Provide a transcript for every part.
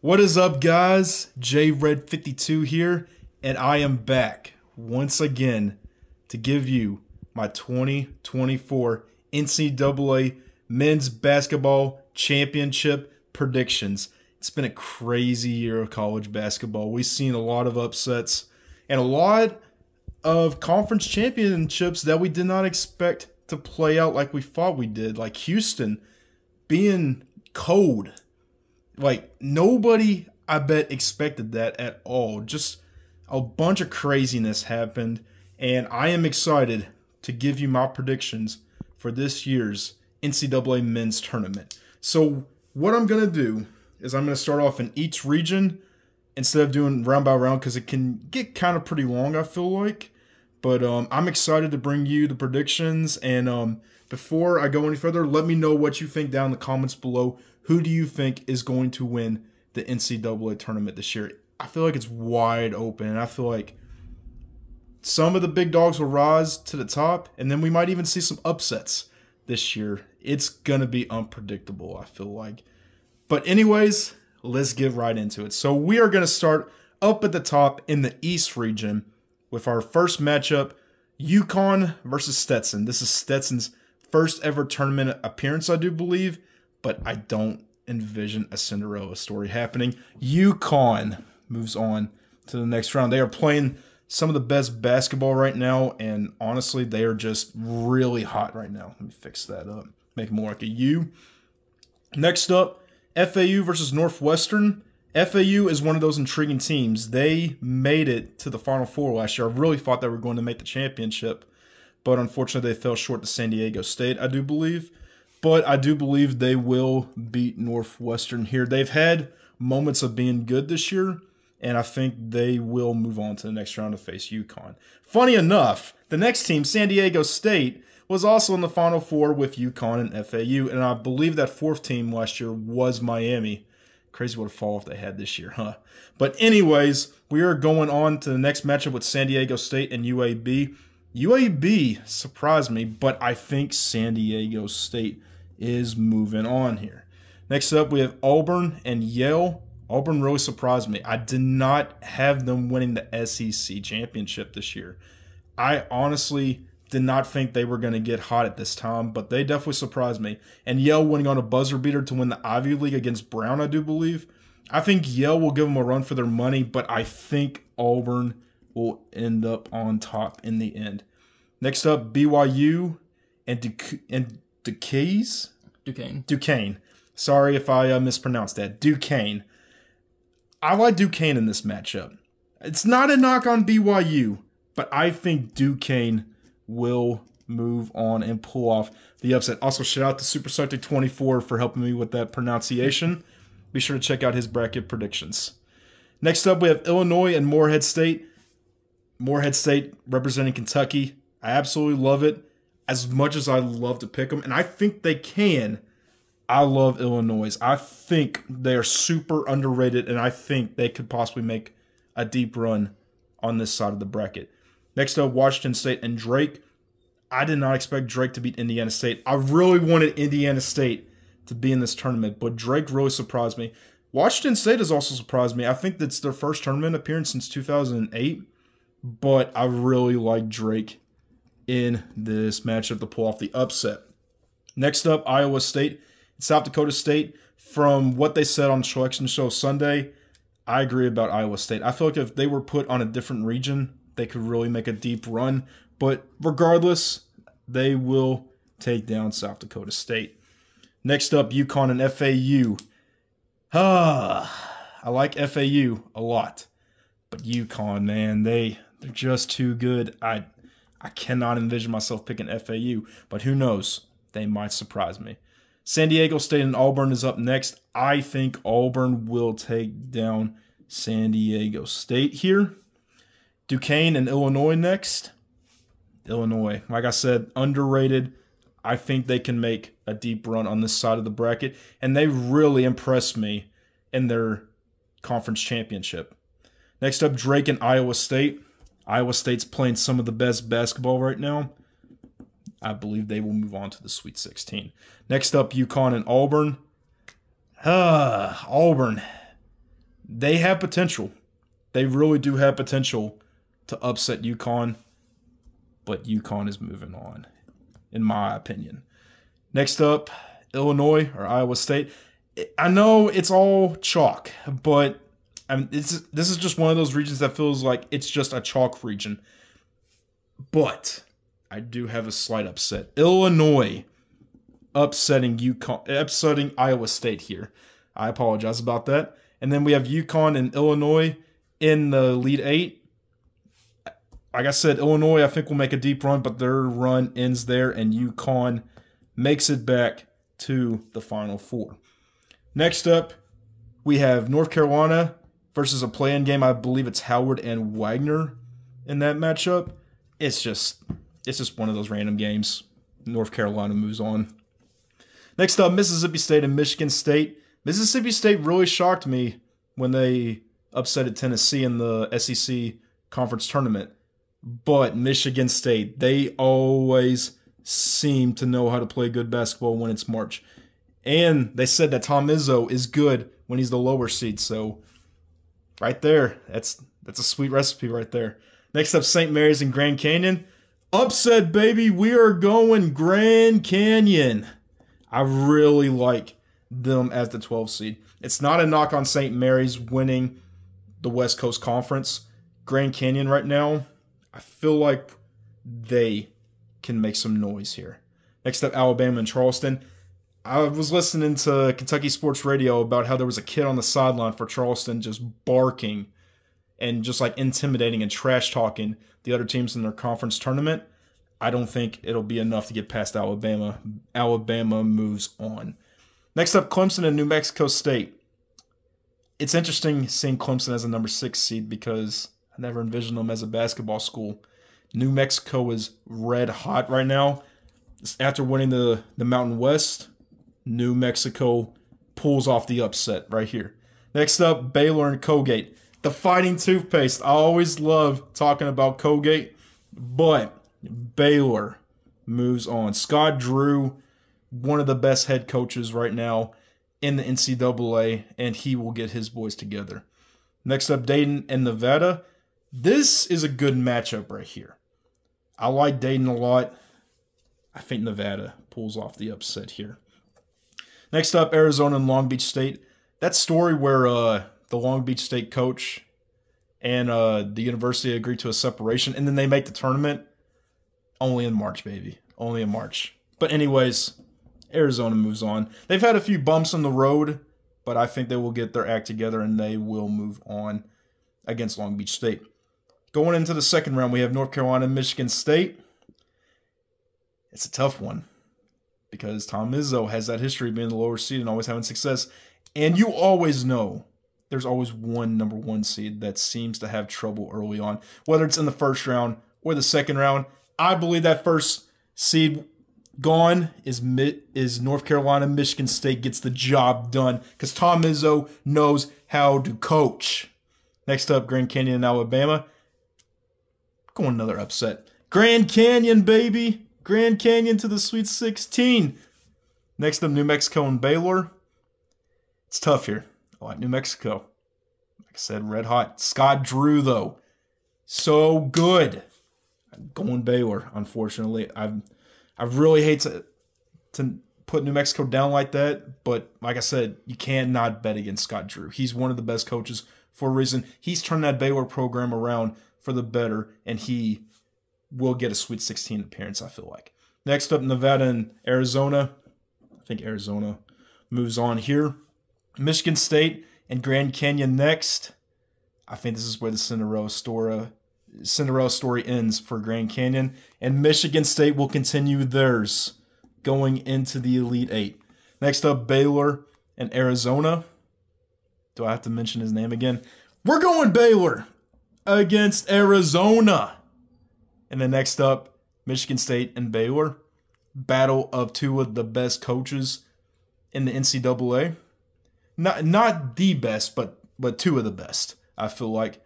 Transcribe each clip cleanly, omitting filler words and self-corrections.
What is up, guys? JRed52 here, and I am back once again to give you my 2024 NCAA Men's Basketball Championship predictions. It's been a crazy year of college basketball. We've seen a lot of upsets and a lot of conference championships that we did not expect to play out like we thought we did, like Houston being cold. Like, nobody, I bet, expected that at all. Just a bunch of craziness happened, and I am excited to give you my predictions for this year's NCAA Men's Tournament. So what I'm going to do is I'm going to start off in each region instead of doing round by round because it can get kind of pretty long, I feel like. But I'm excited to bring you the predictions, and before I go any further, let me know what you think down in the comments below. Who do you think is going to win the NCAA tournament this year? I feel like it's wide open, and I feel like some of the big dogs will rise to the top, and then we might even see some upsets this year. It's going to be unpredictable, I feel like. But anyways, let's get right into it. So we are going to start up at the top in the East region with our first matchup, UConn versus Stetson. This is Stetson's first ever tournament appearance, I do believe, but I don't envision a Cinderella story happening. UConn moves on to the next round. They are playing some of the best basketball right now, and honestly, they are just really hot right now. Let me fix that up, make it more like a U. Next up, FAU versus Northwestern. FAU is one of those intriguing teams. They made it to the Final Four last year. I really thought they were going to make the championship, but unfortunately they fell short to San Diego State, I do believe. But I do believe they will beat Northwestern here. They've had moments of being good this year, and I think they will move on to the next round to face UConn. Funny enough, the next team, San Diego State, was also in the Final Four with UConn and FAU, and I believe that fourth team last year was Miami. Crazy what a fall off they had this year, huh? But anyways, we are going on to the next matchup with San Diego State and UAB. UAB surprised me, but I think San Diego State is moving on here. Next up, we have Auburn and Yale. Auburn really surprised me. I did not have them winning the SEC championship this year. I honestly did not think they were going to get hot at this time, but they definitely surprised me. And Yale winning on a buzzer beater to win the Ivy League against Brown, I do believe. I think Yale will give them a run for their money, but I think Auburn will end up on top in the end. Next up, BYU and Duquesne. Sorry if I mispronounced that. Duquesne. I like Duquesne in this matchup. It's not a knock on BYU, but I think Duquesne will move on and pull off the upset. Also, shout out to SuperSartic24 for helping me with that pronunciation. Be sure to check out his bracket predictions. Next up, we have Illinois and Morehead State. Morehead State representing Kentucky. I absolutely love it. As much as I love to pick them, and I think they can, I love Illinois. I think they are super underrated, and I think they could possibly make a deep run on this side of the bracket. Next up, Washington State and Drake. I did not expect Drake to beat Indiana State. I really wanted Indiana State to be in this tournament, but Drake really surprised me. Washington State has also surprised me. I think that's their first tournament appearance since 2008, but I really like Drake in this matchup to pull off the upset. Next up, Iowa State and South Dakota State. From what they said on the Selection Show Sunday, I agree about Iowa State. I feel like if they were put on a different region, they could really make a deep run. But regardless, they will take down South Dakota State. Next up, UConn and FAU. I like FAU a lot. But UConn, man, they're just too good. I cannot envision myself picking FAU, but who knows? They might surprise me. San Diego State and Auburn is up next. I think Auburn will take down San Diego State here. Duquesne and Illinois next. Illinois, like I said, underrated. I think they can make a deep run on this side of the bracket, and they really impressed me in their conference championship. Next up, Drake and Iowa State. Iowa State's playing some of the best basketball right now. I believe they will move on to the Sweet 16. Next up, UConn and Auburn. Auburn. they have potential. They really do have potential to upset UConn, but UConn is moving on, in my opinion. Next up, Illinois or Iowa State. I know it's all chalk, but this is just one of those regions that feels like it's just a chalk region. But I do have a slight upset. Illinois upsetting Iowa State here. I apologize about that. And then we have UConn and Illinois in the Elite Eight. Like I said, Illinois I think will make a deep run, but their run ends there, and UConn makes it back to the Final Four. Next up, we have North Carolina versus a play-in game. I believe it's Howard and Wagner in that matchup. It's just one of those random games. North Carolina moves on. Next up, Mississippi State and Michigan State. Mississippi State really shocked me when they upset Tennessee in the SEC Conference Tournament. But Michigan State, they always seem to know how to play good basketball when it's March. And they said that Tom Izzo is good when he's the lower seed. So right there, that's a sweet recipe right there. Next up, St. Mary's and Grand Canyon. Upset, baby. We are going Grand Canyon. I really like them as the 12 seed. It's not a knock on St. Mary's winning the West Coast Conference. Grand Canyon right now, I feel like they can make some noise here. Next up, Alabama and Charleston. I was listening to Kentucky Sports Radio about how there was a kid on the sideline for Charleston just barking and just like intimidating and trash talking the other teams in their conference tournament. I don't think it'll be enough to get past Alabama. Alabama moves on. Next up, Clemson and New Mexico State. It's interesting seeing Clemson as a number 6 seed because I never envisioned them as a basketball school. New Mexico is red hot right now. After winning the Mountain West, New Mexico pulls off the upset right here. Next up, Baylor and Colgate. The Fighting Toothpaste. I always love talking about Colgate, but Baylor moves on. Scott Drew, one of the best head coaches right now in the NCAA, and he will get his boys together. Next up, Dayton and Nevada. This is a good matchup right here. I like Dayton a lot. I think Nevada pulls off the upset here. Next up, Arizona and Long Beach State. That story where the Long Beach State coach and the university agreed to a separation, and then they make the tournament only in March, baby. Only in March. But anyways, Arizona moves on. They've had a few bumps in the road, but I think they will get their act together and they will move on against Long Beach State. Going into the second round, we have North Carolina and Michigan State. It's a tough one because Tom Izzo has that history of being the lower seed and always having success. And you always know there's always one number 1 seed that seems to have trouble early on, whether it's in the first round or the second round. I believe that first seed gone is North Carolina. Michigan State gets the job done because Tom Izzo knows how to coach. Next up, Grand Canyon and Alabama. Going another upset. Grand Canyon, baby. Grand Canyon to the Sweet 16. Next up, New Mexico and Baylor. It's tough here. I like New Mexico. Like I said, red hot. Scott Drew, though. So good. I'm going Baylor, unfortunately. I really hate to put New Mexico down like that, but like I said, you cannot bet against Scott Drew. He's one of the best coaches for a reason. He's turned that Baylor program around for the better, and he will get a Sweet 16 appearance, I feel like. Next up, Nevada and Arizona. I think Arizona moves on here. Michigan State and Grand Canyon next. I think this is where the Cinderella story ends for Grand Canyon. And Michigan State will continue theirs going into the Elite Eight. Next up, Baylor and Arizona. Do I have to mention his name again? We're going Baylor against Arizona. And then next up, Michigan State and Baylor. Battle of two of the best coaches in the NCAA. Not the best, but two of the best, I feel like.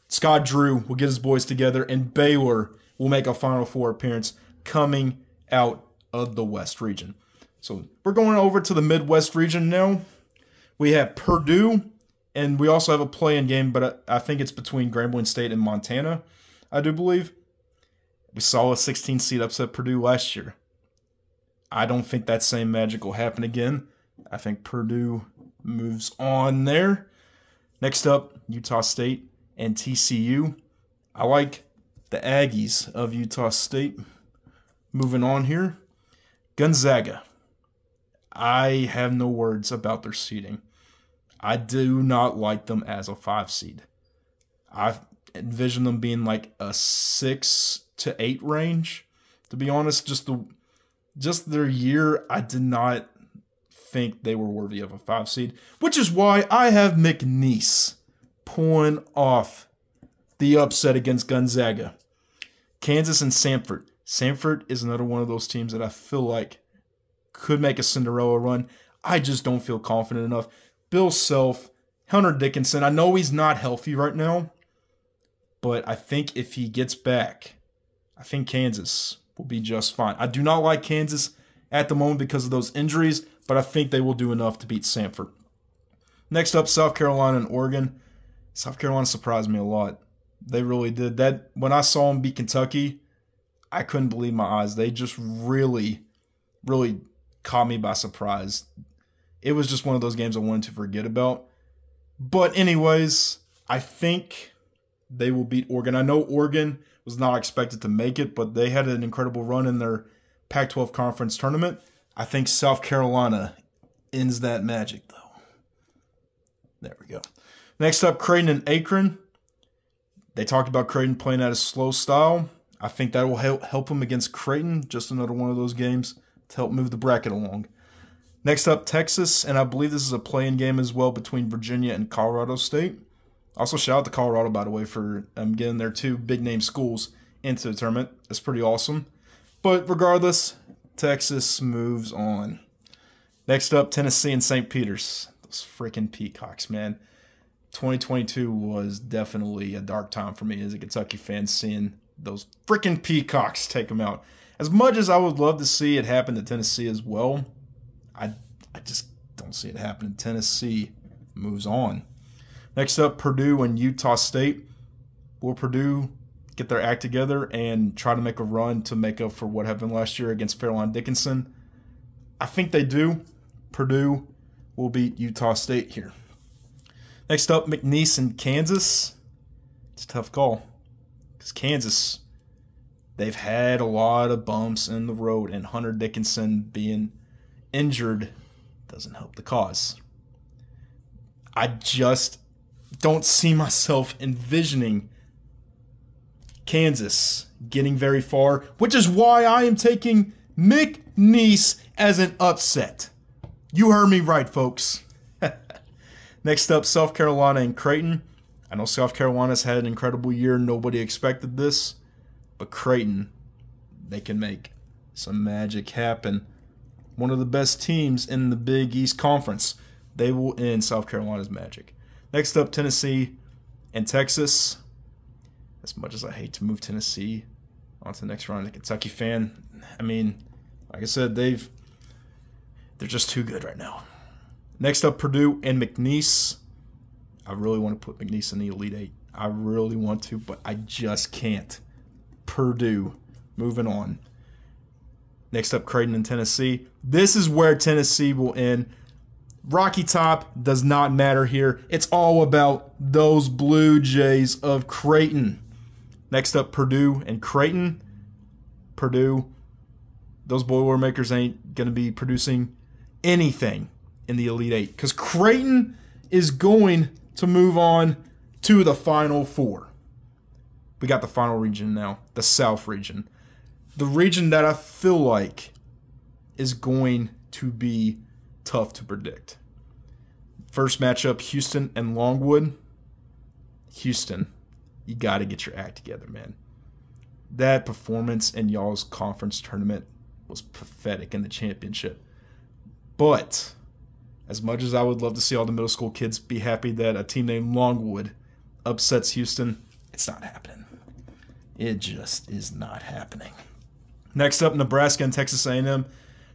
Scott Drew will get his boys together, and Baylor will make a Final Four appearance coming out of the West region. So we're going over to the Midwest region now. We have Purdue And we also have a play-in game, but I think it's between Grambling State and Montana, I do believe. We saw a 16 seed upset Purdue last year. I don't think that same magic will happen again. I think Purdue moves on there. Next up, Utah State and TCU. I like the Aggies of Utah State. Moving on here. Gonzaga. I have no words about their seeding. I do not like them as a 5 seed. I envision them being like a 6 to 8 range. To be honest, just their year, I did not think they were worthy of a 5 seed, which is why I have McNeese pulling off the upset against Gonzaga. Kansas and Samford. Samford is another one of those teams that I feel like could make a Cinderella run. I just don't feel confident enough. Bill Self, Hunter Dickinson, I know he's not healthy right now, but I think if he gets back, I think Kansas will be just fine. I do not like Kansas at the moment because of those injuries, but I think they will do enough to beat Samford. Next up, South Carolina and Oregon. South Carolina surprised me a lot. They really did. That when I saw them beat Kentucky, I couldn't believe my eyes. They just really, really caught me by surprise. It was just one of those games I wanted to forget about. But anyways, I think they will beat Oregon. I know Oregon was not expected to make it, but they had an incredible run in their Pac-12 conference tournament. I think South Carolina ends that magic, though. There we go. Next up, Creighton and Akron. They talked about Creighton playing at a slow style. I think that will help them against Creighton. Just another one of those games to help move the bracket along. Next up, Texas, and I believe this is a play-in game as well between Virginia and Colorado State. Also, shout out to Colorado, by the way, for getting their 2 big-name schools into the tournament. That's pretty awesome. But regardless, Texas moves on. Next up, Tennessee and St. Peter's. Those freaking Peacocks, man. 2022 was definitely a dark time for me as a Kentucky fan, seeing those freaking Peacocks take them out. As much as I would love to see it happen to Tennessee as well, I just don't see it happening. Tennessee moves on. Next up, Purdue and Utah State. Will Purdue get their act together and try to make a run to make up for what happened last year against Fairleigh Dickinson? I think they do. Purdue will beat Utah State here. Next up, McNeese and Kansas. It's a tough call because Kansas, they've had a lot of bumps in the road, and Hunter Dickinson being injured doesn't help the cause. I just don't see myself envisioning Kansas getting very far, which is why I am taking McNeese as an upset. You heard me right, folks. Next up, South Carolina and Creighton. I know South Carolina's had an incredible year. Nobody expected this. But Creighton, they can make some magic happen. One of the best teams in the Big East Conference. They will end South Carolina's magic. Next up, Tennessee and Texas. As much as I hate to move Tennessee on to the next round, a Kentucky fan, I mean, like I said, they're just too good right now. Next up, Purdue and McNeese. I really want to put McNeese in the Elite Eight. I really want to, but I just can't. Purdue, moving on. Next up, Creighton and Tennessee. This is where Tennessee will end. Rocky Top does not matter here. It's all about those Blue Jays of Creighton. Next up, Purdue and Creighton. Purdue, those Boilermakers ain't going to be producing anything in the Elite Eight because Creighton is going to move on to the Final Four. We got the final region now, the South region. The region that I feel like is going to be tough to predict. First matchup, Houston and Longwood. Houston, you got to get your act together, man. That performance in y'all's conference tournament was pathetic in the championship. But as much as I would love to see all the middle school kids be happy that a team named Longwood upsets Houston, it's not happening. It just is not happening. Next up, Nebraska and Texas A&M.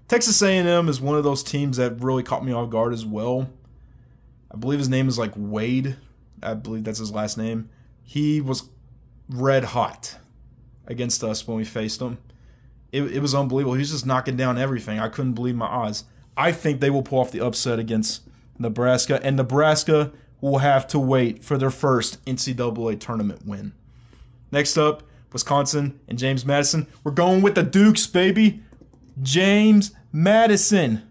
Texas A&M is one of those teams that really caught me off guard as well. I believe his name is like Wade. I believe that's his last name. He was red hot against us when we faced him. It was unbelievable. He was just knocking down everything. I couldn't believe my eyes. I think they will pull off the upset against Nebraska, and Nebraska will have to wait for their first NCAA tournament win. Next up, Wisconsin and James Madison. We're going with the Dukes, baby. James Madison.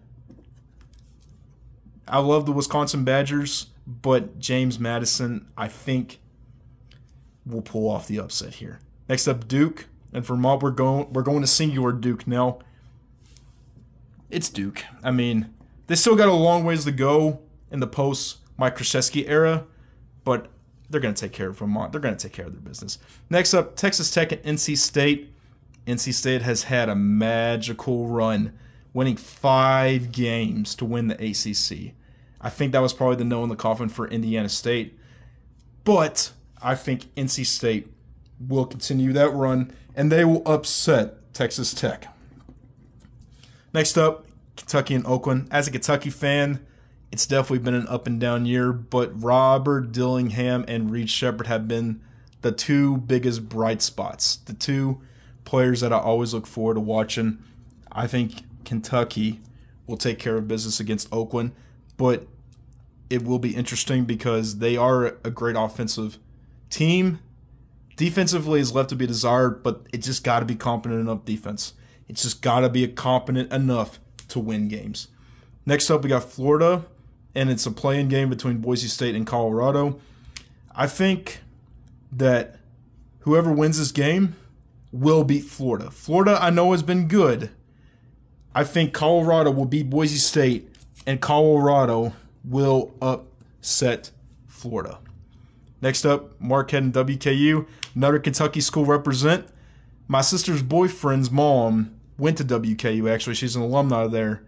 I love the Wisconsin Badgers, but James Madison, I think, will pull off the upset here. Next up, Duke and Vermont. We're going to singular Duke now. It's Duke. I mean, they still got a long ways to go in the post-Mike Krzyzewski era, but they're going to take care of Vermont. They're going to take care of their business. Next up, Texas Tech and NC State. NC State has had a magical run, winning 5 games to win the ACC. I think that was probably the nail in the coffin for Indiana State, but I think NC State will continue that run, and they will upset Texas Tech. Next up, Kentucky and Oakland. As a Kentucky fan, it's definitely been an up and down year, but Robert Dillingham and Reed Sheppard have been the 2 biggest bright spots, the 2 players that I always look forward to watching. I think Kentucky will take care of business against Oakland, but it will be interesting because they are a great offensive team. Defensively is left to be desired, but it just got to be competent enough defense. It's just got to be competent enough to win games. Next up, we got Florida, and it's a play-in game between Boise State and Colorado. I think that whoever wins this game will beat Florida. Florida, I know, has been good. I think Colorado will beat Boise State, and Colorado will upset Florida. Next up, Marquette and WKU. Another Kentucky school represent. My sister's boyfriend's mom went to WKU, actually. She's an alumni there.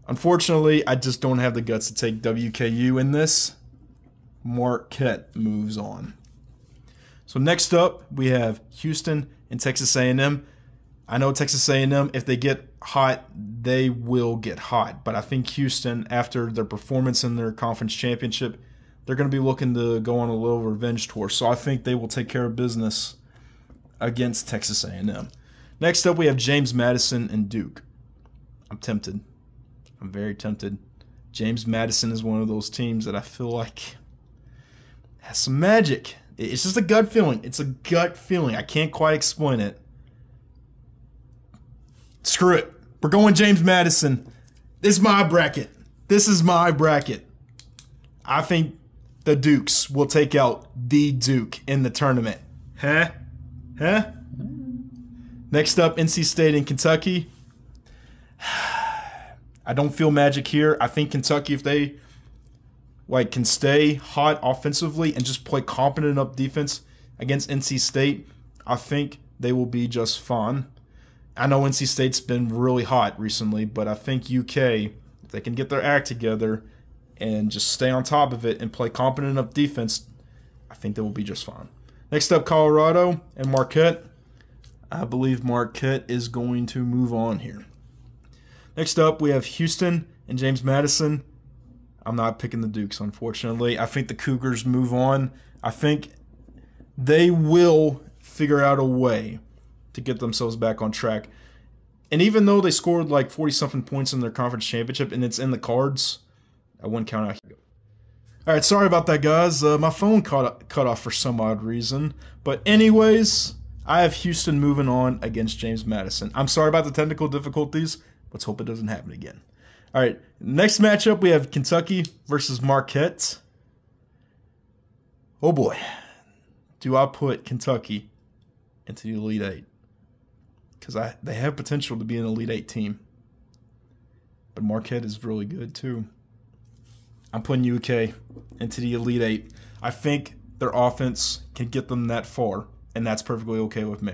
Unfortunately, I just don't have the guts to take WKU in this. Marquette moves on. So next up, we have Houston and Texas A&M. I know Texas A&M, if they get hot, they will get hot. But I think Houston, after their performance in their conference championship, they're going to be looking to go on a little revenge tour. So I think they will take care of business against Texas A&M. Next up, we have James Madison and Duke. I'm tempted. I'm very tempted. James Madison is one of those teams that I feel like has some magic. It's just a gut feeling. It's a gut feeling. I can't quite explain it. Screw it. We're going James Madison. This is my bracket. This is my bracket. I think the Dukes will take out the Duke in the tournament. Huh? Next up, NC State and Kentucky. I don't feel magic here. I think Kentucky, if they can stay hot offensively and just play competent enough defense against NC State, I think they will be just fine. I know NC State's been really hot recently, but I think UK, if they can get their act together and just stay on top of it and play competent enough defense, I think they will be just fine. Next up, Colorado and Marquette. I believe Marquette is going to move on here. Next up, we have Houston and James Madison. I'm not picking the Dukes, unfortunately. I think the Cougars move on. I think they will figure out a way to get themselves back on track. And even though they scored like 40-something points in their conference championship and it's in the cards, I wouldn't count out. All right, sorry about that, guys. My phone cut off for some odd reason. But anyways, I have Houston moving on against James Madison. I'm sorry about the technical difficulties. Let's hope it doesn't happen again. All right, next matchup, we have Kentucky versus Marquette. Oh, boy. Do I put Kentucky into the Elite Eight? Because they have potential to be an Elite Eight team. But Marquette is really good, too. I'm putting UK into the Elite Eight. I think their offense can get them that far, and that's perfectly okay with me.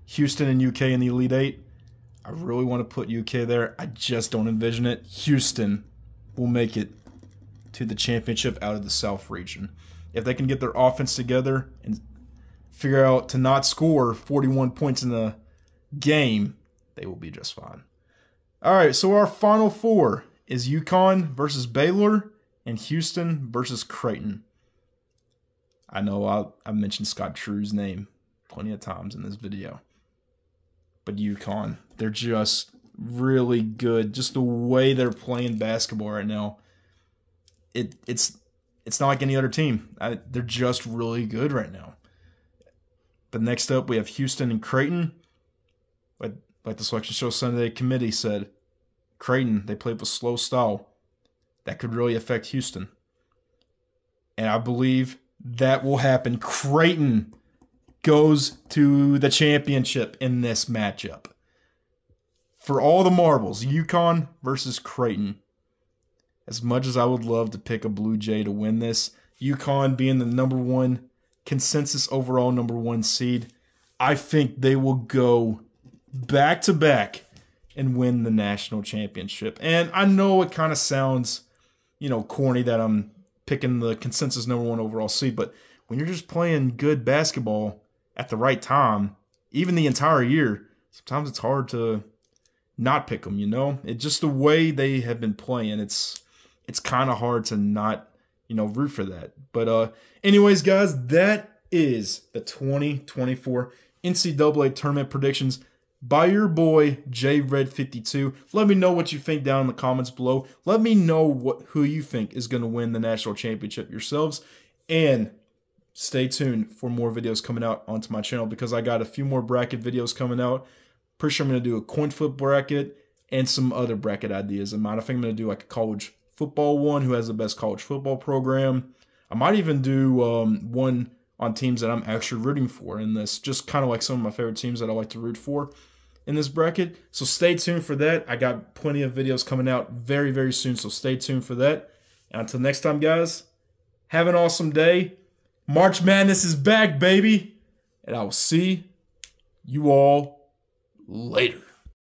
Houston and UK in the Elite Eight. I really want to put UK there. I just don't envision it. Houston will make it to the championship out of the South region. If they can get their offense together and figure out to not score 41 points in the game, they will be just fine. All right, so our final four is UConn versus Baylor and Houston versus Creighton. I know I mentioned Scott Drew's name plenty of times in this video. But UConn, they're just really good. Just the way they're playing basketball right now, it's not like any other team. They're just really good right now. But next up, we have Houston and Creighton. Like the Selection Show Sunday committee said, Creighton, they play with a slow style. That could really affect Houston. And I believe that will happen. Creighton goes to the championship in this matchup. For all the marbles, UConn versus Creighton. As much as I would love to pick a Blue Jay to win this, UConn being the number one consensus overall number one seed, I think they will go back-to-back and win the national championship. And I know it kind of sounds, corny that I'm picking the consensus number one overall seed, but when you're just playing good basketball at the right time, even the entire year, sometimes it's hard to not pick them, It's just the way they have been playing. It's kind of hard to not, root for that. But anyways, guys, that is the 2024 NCAA tournament predictions by your boy, JRed52. Let me know what you think down in the comments below. Let me know who you think is going to win the national championship yourselves. And stay tuned for more videos coming out onto my channel because I got a few more bracket videos coming out. Pretty sure I'm going to do a coin flip bracket and some other bracket ideas. I think I'm going to do like a college football one, who has the best college football program. I might even do one on teams that I'm actually rooting for in this, just kind of like some of my favorite teams that I like to root for in this bracket. So stay tuned for that. I got plenty of videos coming out very, very soon, so stay tuned for that. And until next time, guys, have an awesome day. March Madness is back, baby. And I will see you all later.